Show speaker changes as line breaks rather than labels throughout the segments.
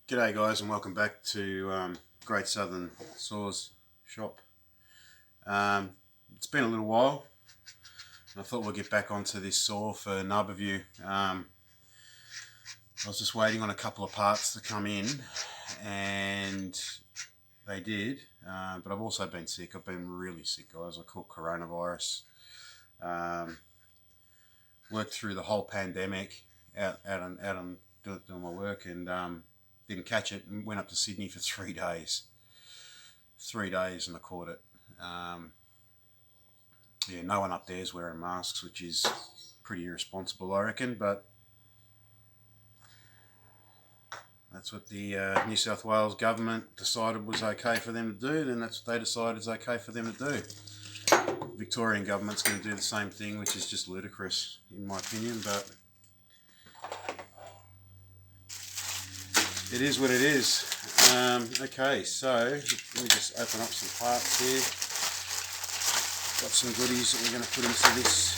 G'day guys, and welcome back to Great Southern Saws Shop. It's been a little while, and I thought we'd get back onto this saw for Narbieview. I was just waiting on a couple of parts to come in, and they did, but I've also been sick. I've been really sick, guys. I caught coronavirus. Worked through the whole pandemic out on doing my work, and didn't catch it, and went up to Sydney for 3 days. 3 days, and I caught it. Yeah, no one up there is wearing masks, which is pretty irresponsible, I reckon, but that's what the New South Wales government decided was okay for them to do, then that's what they decided is okay for them to do. Victorian government's going to do the same thing, which is just ludicrous, in my opinion, but it is what it is. Okay, so let me just open up some parts here. Got some goodies that we're going to put into this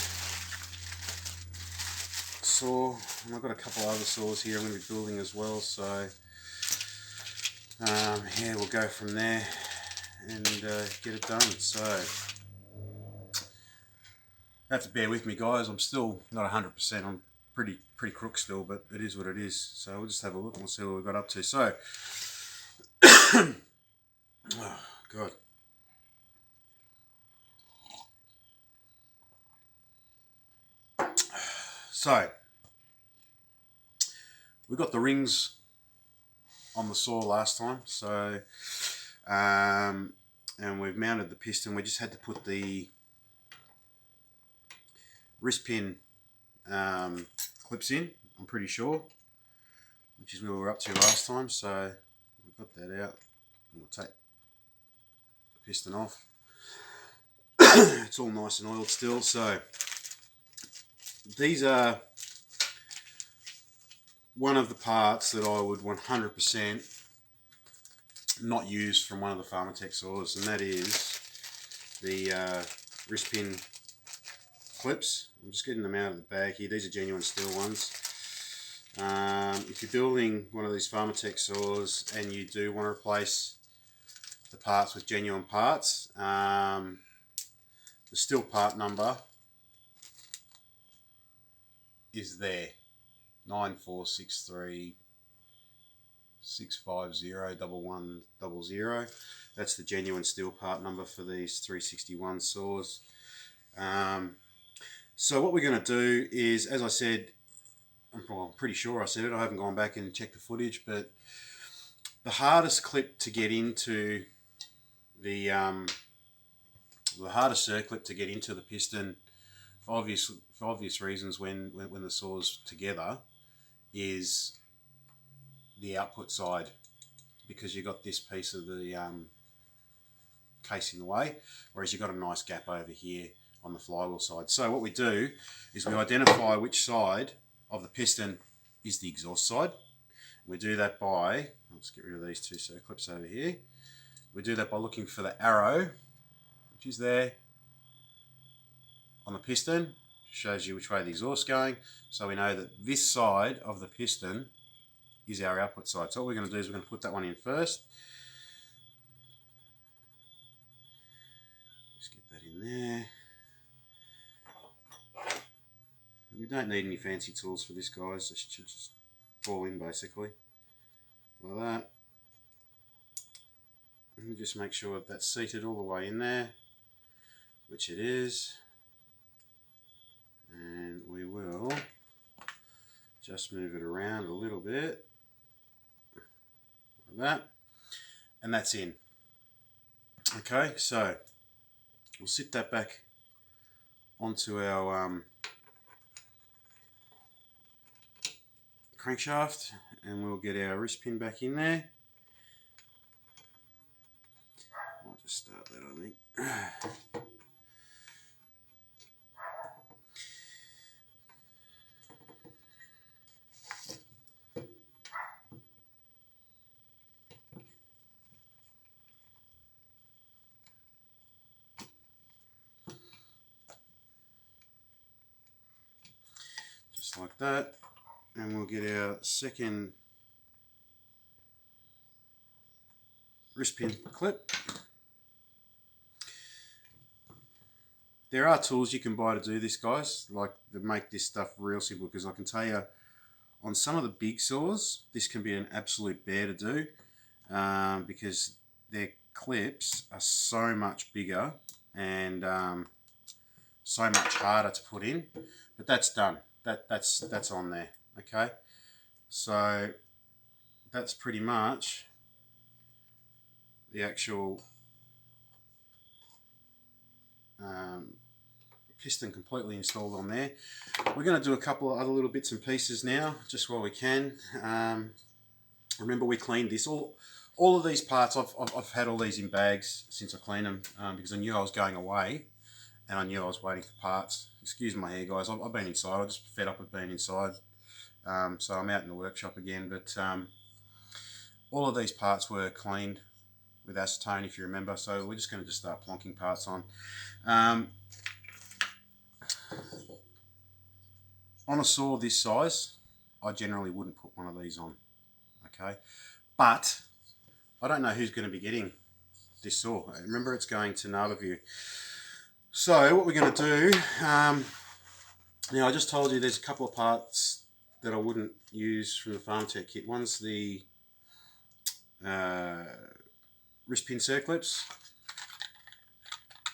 saw, and I've got a couple of other saws here I'm going to be building as well, so yeah, we'll go from there and get it done. So you have to bear with me, guys. I'm still not 100%. I'm pretty crook still, but it is what it is. So we'll just have a look and we'll see what we've got up to. So oh god. So we got the rings on the saw last time, so and we've mounted the piston. We just had to put the wrist pin clips in, I'm pretty sure, which is where we were up to last time. So we've got that out. We'll take the piston off. It's all nice and oiled still. So these are one of the parts that I would 100% not use from one of the Pharmatech saws, and that is the wrist pin clips. I'm just getting them out of the bag here. These are genuine steel ones. If you're building one of these Pharmatech saws and you do want to replace the parts with genuine parts, the steel part number is there, 9463 650 1100. That's the genuine steel part number for these 361 saws. So what we're going to do is, as I said, I'm pretty sure I said it, I haven't gone back and checked the footage, but the hardest clip to get into the hardest circlip to get into the piston, for obvious reasons, when the saw's together, is the output side, because you've got this piece of the case in the way, whereas you've got a nice gap over here on the flywheel side. So what we do is we identify which side of the piston is the exhaust side. We do that by, let's get rid of these two circlips over here. We do that by looking for the arrow, which is there on the piston. Shows you which way the exhaust is going, so we know that this side of the piston is our output side. So what we're going to do is we're going to put that one in first. Just get that in there. You don't need any fancy tools for this, guys. It should just fall in basically like that. And just make sure that that's seated all the way in there, which it is. And we will just move it around a little bit like that, and that's in. Okay, so we'll sit that back onto our crankshaft, and we'll get our wrist pin back in there. I'll just start that, I think. Just like that. And we'll get our second wrist pin clip. There are tools you can buy to do this, guys, like to make this stuff real simple, because I can tell you on some of the big saws this can be an absolute bear to do, because their clips are so much bigger and so much harder to put in. But that's done. That's on there. Okay, so that's pretty much the actual piston completely installed on there. We're going to do a couple of other little bits and pieces now, just while we can. Remember, we cleaned this. All of these parts, I've had all these in bags since I cleaned them, because I knew I was going away and I knew I was waiting for parts. Excuse my hair, guys. I've been inside. I'm just fed up with being inside. So I'm out in the workshop again. But all of these parts were cleaned with acetone, if you remember. So we're just going to start plonking parts on. On a saw this size, I generally wouldn't put one of these on. Okay, but I don't know who's going to be getting this saw. Remember, it's going to Narbieview. So what we're going to do, now I just told you there's a couple of parts that I wouldn't use from the Farm Tech kit. One's the wrist pin circlips.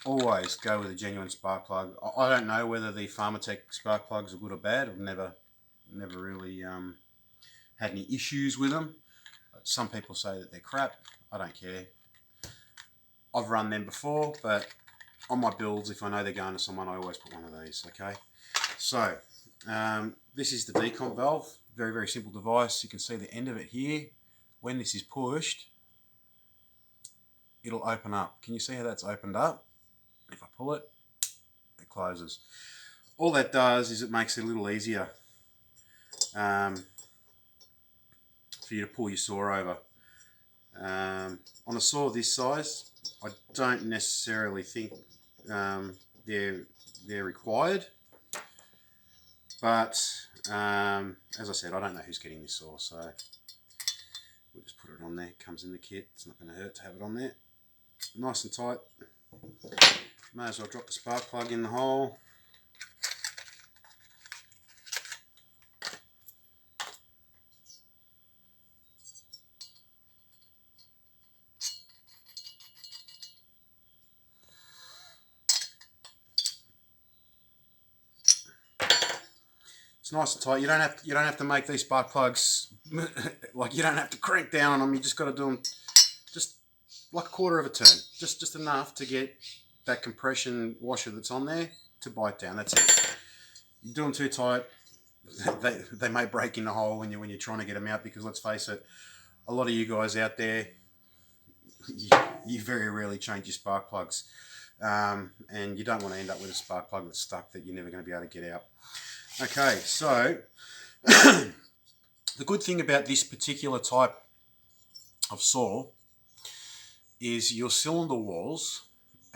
Always go with a genuine spark plug. I don't know whether the Pharmatech spark plugs are good or bad. I've never really had any issues with them. Some people say that they're crap. I don't care. I've run them before, but on my builds, if I know they're going to someone, I always put one of these. Okay, so this is the decomp valve. Very, very simple device. You can see the end of it here. When this is pushed, it'll open up. Can you see how that's opened up? If I pull it, it closes. All that does is it makes it a little easier for you to pull your saw over. On a saw this size, I don't necessarily think they're required, but as I said, I don't know who's getting this saw, so we'll just put it on there. It comes in the kit. It's not going to hurt to have it on there. Nice and tight. May as well drop the spark plug in the hole. It's nice and tight. You don't have to make these spark plugs like, you don't have to crank down on them. You just got to do them just like a quarter of a turn, just enough to get that compression washer that's on there to bite down. That's it. You do them too tight, they may break in the hole when you're trying to get them out, because let's face it, a lot of you guys out there, you very rarely change your spark plugs, and you don't want to end up with a spark plug that's stuck that you're never going to be able to get out. Okay, so the good thing about this particular type of saw is your cylinder walls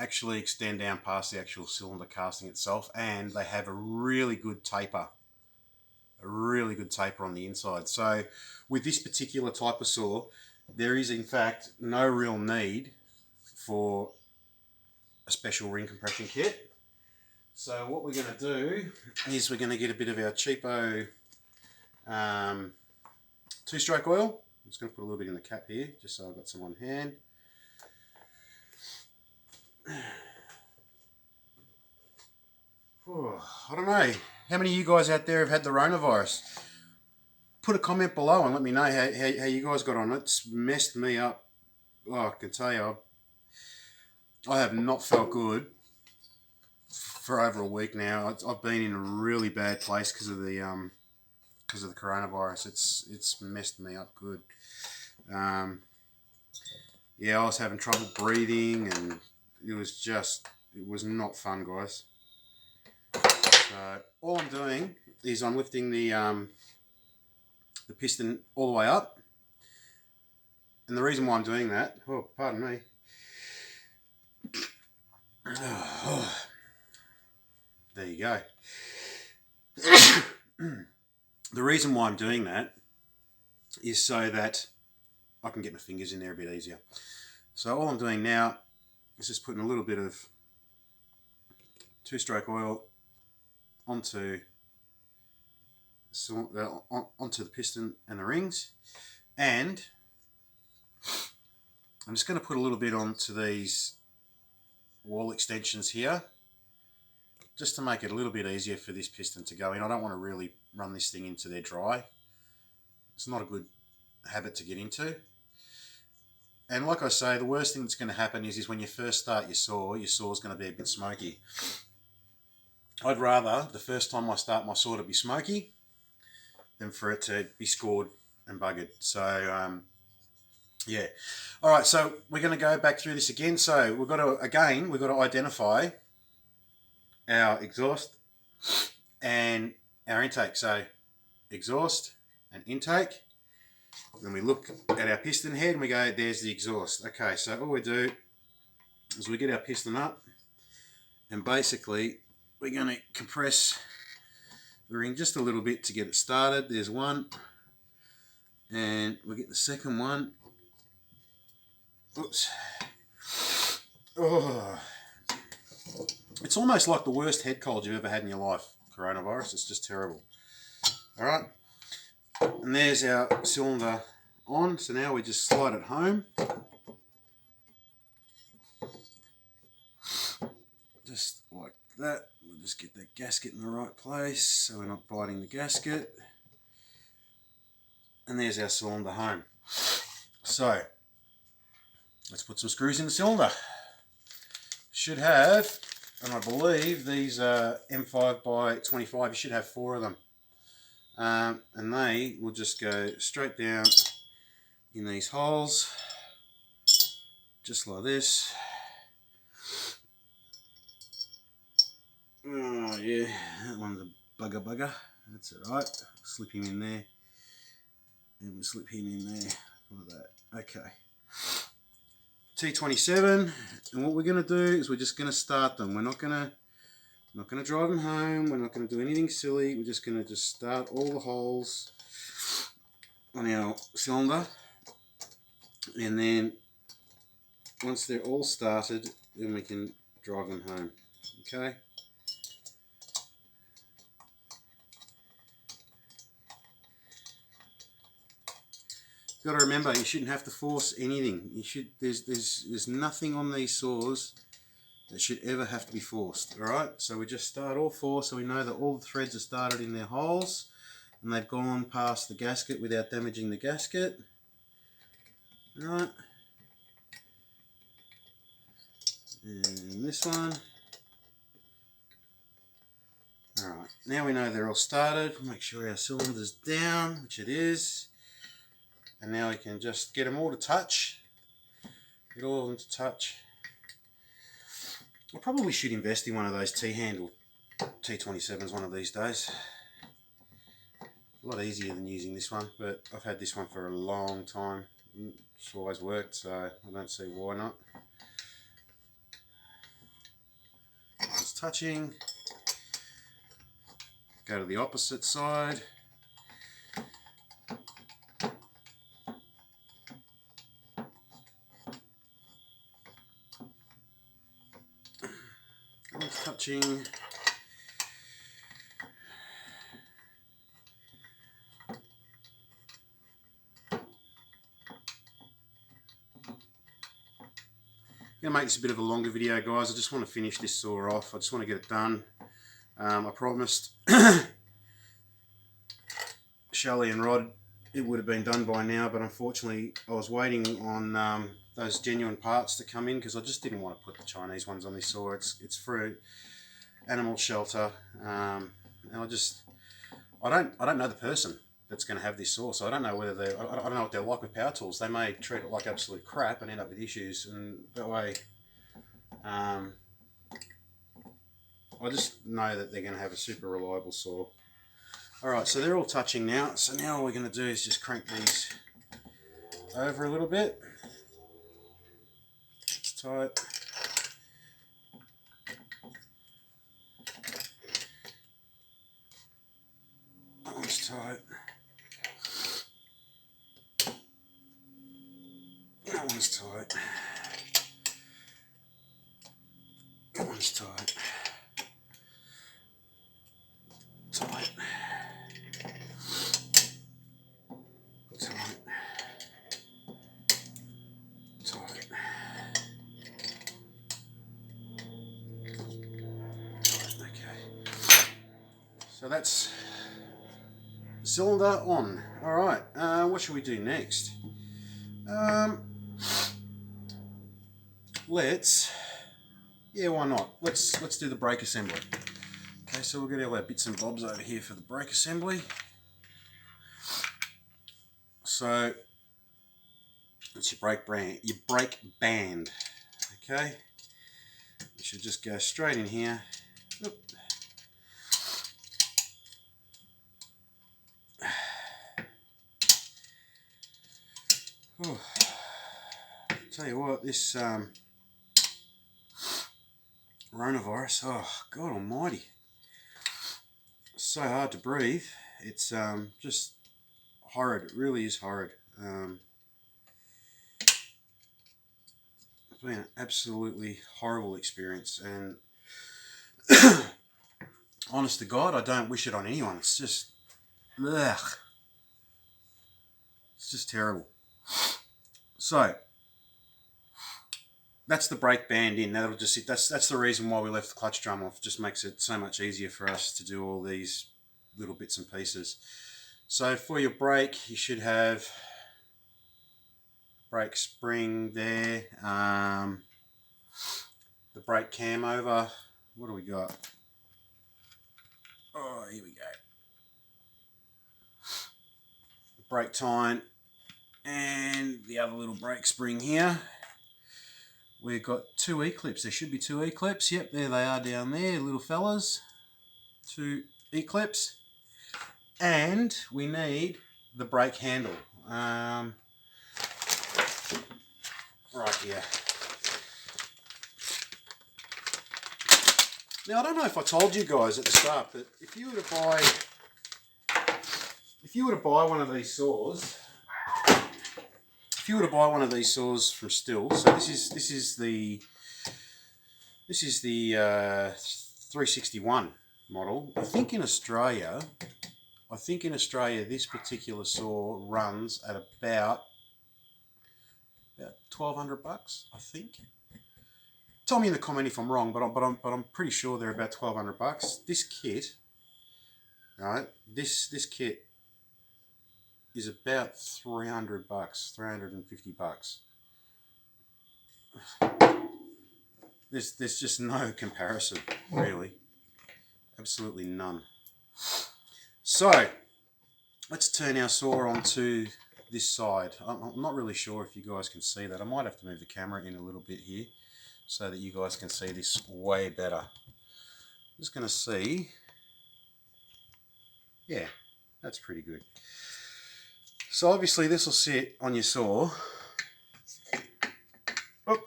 actually extend down past the actual cylinder casting itself, and they have a really good taper on the inside. So with this particular type of saw, there is in fact no real need for a special ring compression kit. So what we're going to do is we're going to get a bit of our cheapo two-stroke oil. I'm just going to put a little bit in the cap here, just so I've got some on hand. I don't know, how many of you guys out there have had the Rona virus? Put a comment below and let me know how you guys got on. It's messed me up. Oh, I can tell you, I have not felt good for over a week now. I've been in a really bad place because of the coronavirus. It's messed me up good. Yeah, I was having trouble breathing, and it was not fun, guys. So all I'm doing is I'm lifting the piston all the way up, and the reason why I'm doing that, oh, pardon me. There you go. The reason why I'm doing that is so that I can get my fingers in there a bit easier. So all I'm doing now is just putting a little bit of 2-stroke oil onto the piston and the rings, and I'm just going to put a little bit onto these wall extensions here, just to make it a little bit easier for this piston to go in. I don't want to really run this thing into there dry. It's not a good habit to get into. And like I say, the worst thing that's going to happen is when you first start your saw's going to be a bit smoky. I'd rather the first time I start my saw to be smoky than for it to be scored and buggered. So yeah. All right, so we're going to go back through this again. So we've got to identify our exhaust and our intake. So exhaust and intake. Then we look at our piston head and we go, there's the exhaust. Okay, so all we do is we get our piston up, and basically we're going to compress the ring just a little bit to get it started. There's one, and we'll get the second one. Oops. Oh. It's almost like the worst head cold you've ever had in your life, coronavirus. It's just terrible. Alright, and there's our cylinder on. So now we just slide it home. Just like that. We'll just get that gasket in the right place so we're not biting the gasket. And there's our cylinder home. So let's put some screws in the cylinder. Should have, and I believe these are M5 by 25, you should have 4 of them. And they will just go straight down in these holes, just like this. Oh yeah, that one's a bugger. That's alright. Slip him in there. And we'll slip him in there like that. Okay. T27, and what we're going to do is we're just going to start them. We're not going to drive them home. We're not going to do anything silly. We're just going to start all the holes on our cylinder, and then once they're all started, then we can drive them home. Okay. Got to remember, you shouldn't have to force anything. There's nothing on these saws that should ever have to be forced. All right, so we just start all 4, so we know that all the threads are started in their holes and they've gone past the gasket without damaging the gasket. All right, and this one. All right, now we know they're all started. Make sure our cylinder's down, which it is. And now we can just get them all to touch. Get all of them to touch. I probably should invest in one of those T-handle T27s one of these days. A lot easier than using this one, but I've had this one for a long time. It's always worked, so I don't see why not. It's touching. Go to the opposite side. It's touching. I'm going to make this a bit of a longer video, guys. I just want to finish this saw off. I just want to get it done. I promised Shelley and Rod it would have been done by now, but unfortunately I was waiting on those genuine parts to come in because I just didn't want to put the Chinese ones on this saw. It's for an animal shelter, and I don't know the person that's going to have this saw, so I don't know whether I don't know what they're like with power tools. They may treat it like absolute crap and end up with issues, and that way I just know that they're going to have a super reliable saw. Alright, so they're all touching now, so now all we're going to do is just crank these over a little bit. It's tight. That one's tight. That one's one's tight. That one's tight. Tight. Tight. Tight. Okay. So that's the cylinder on. Alright, what should we do next? Why not? Let's do the brake assembly. Okay, so we'll get all our bits and bobs over here for the brake assembly. So that's your brake band. Okay, you should just go straight in here. Oop. Oh. Tell you what, this coronavirus, oh God almighty, it's so hard to breathe. It's just horrid. It really is horrid. It's been an absolutely horrible experience, and honest to God, I don't wish it on anyone. It's just, ugh. It's just terrible. So that's the brake band in. That'll just sit. That's the reason why we left the clutch drum off. It just makes it so much easier for us to do all these little bits and pieces. So for your brake, you should have brake spring there. The brake cam over. What do we got? Oh, here we go. Brake tine and the other little brake spring here. We've got 2 E-clips. There should be 2 E-clips. Yep, there they are down there, little fellas. 2 E-clips. And we need the brake handle. Right here. Now, I don't know if I told you guys at the start, but if you were to buy one of these saws, from Stihl, so this is the 361 model. I think in Australia this particular saw runs at about $1,200, I think. Tell me in the comment if I'm wrong, but I'm pretty sure they're about $1,200. This kit, right? This kit is about $300, $350. There's just no comparison, really. Absolutely none. So let's turn our saw onto this side. I'm not really sure if you guys can see that. I might have to move the camera in a little bit here so that you guys can see this way better. I'm just going to see. Yeah, that's pretty good. So obviously this will sit on your saw. Oh,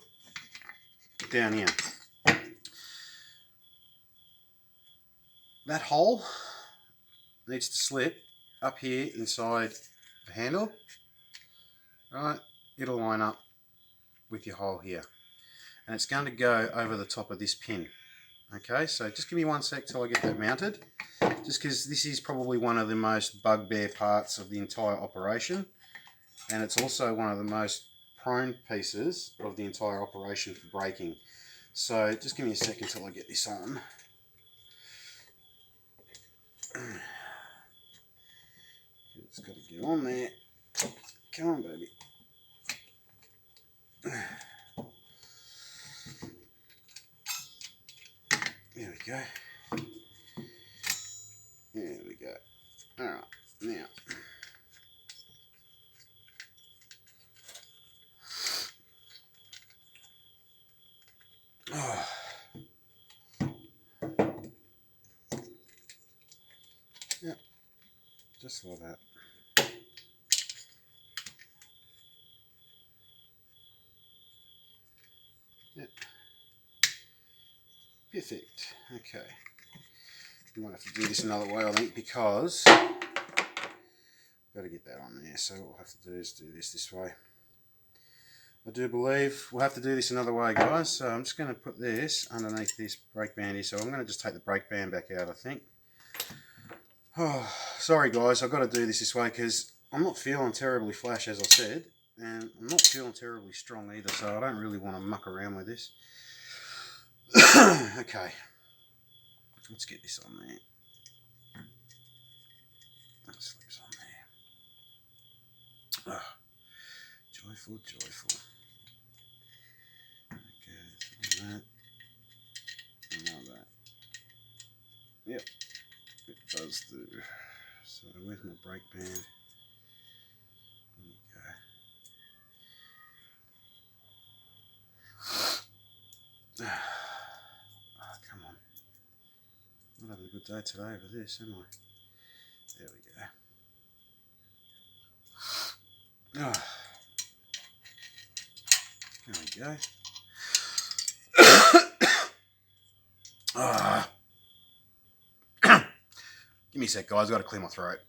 down here. That hole needs to slip up here inside the handle. Right, it'll line up with your hole here. And it's going to go over the top of this pin. Okay, so just give me 1 sec till I get that mounted. Just because this is probably one of the most bugbear parts of the entire operation. And it's also one of the most prone pieces of the entire operation for braking. So just give me a second till I get this on. It's got to get on there. Come on, baby. There we go. There we go. Alright, now. Oh. Yep, just like that. Yep. Perfect. Okay. I might have to do this another way, I think, because I've got to get that on there. So what we'll have to do is do this way. I do believe we'll have to do this another way, guys. So I'm just going to put this underneath this brake band here. So I'm going to just take the brake band back out, I think. Oh, sorry guys, I've got to do this way because I'm not feeling terribly flash, as I said, and I'm not feeling terribly strong either, so I don't really want to muck around with this. Okay, let's get this on there. That slips on there. Oh, joyful, joyful. Okay, that. And now that. Yep, it does do. So where's my brake band? There we go. Oh, come on. I'm not having a good day today over this, am I? There we go. Oh. There we go. Give me a sec, guys. I've got to clear my throat.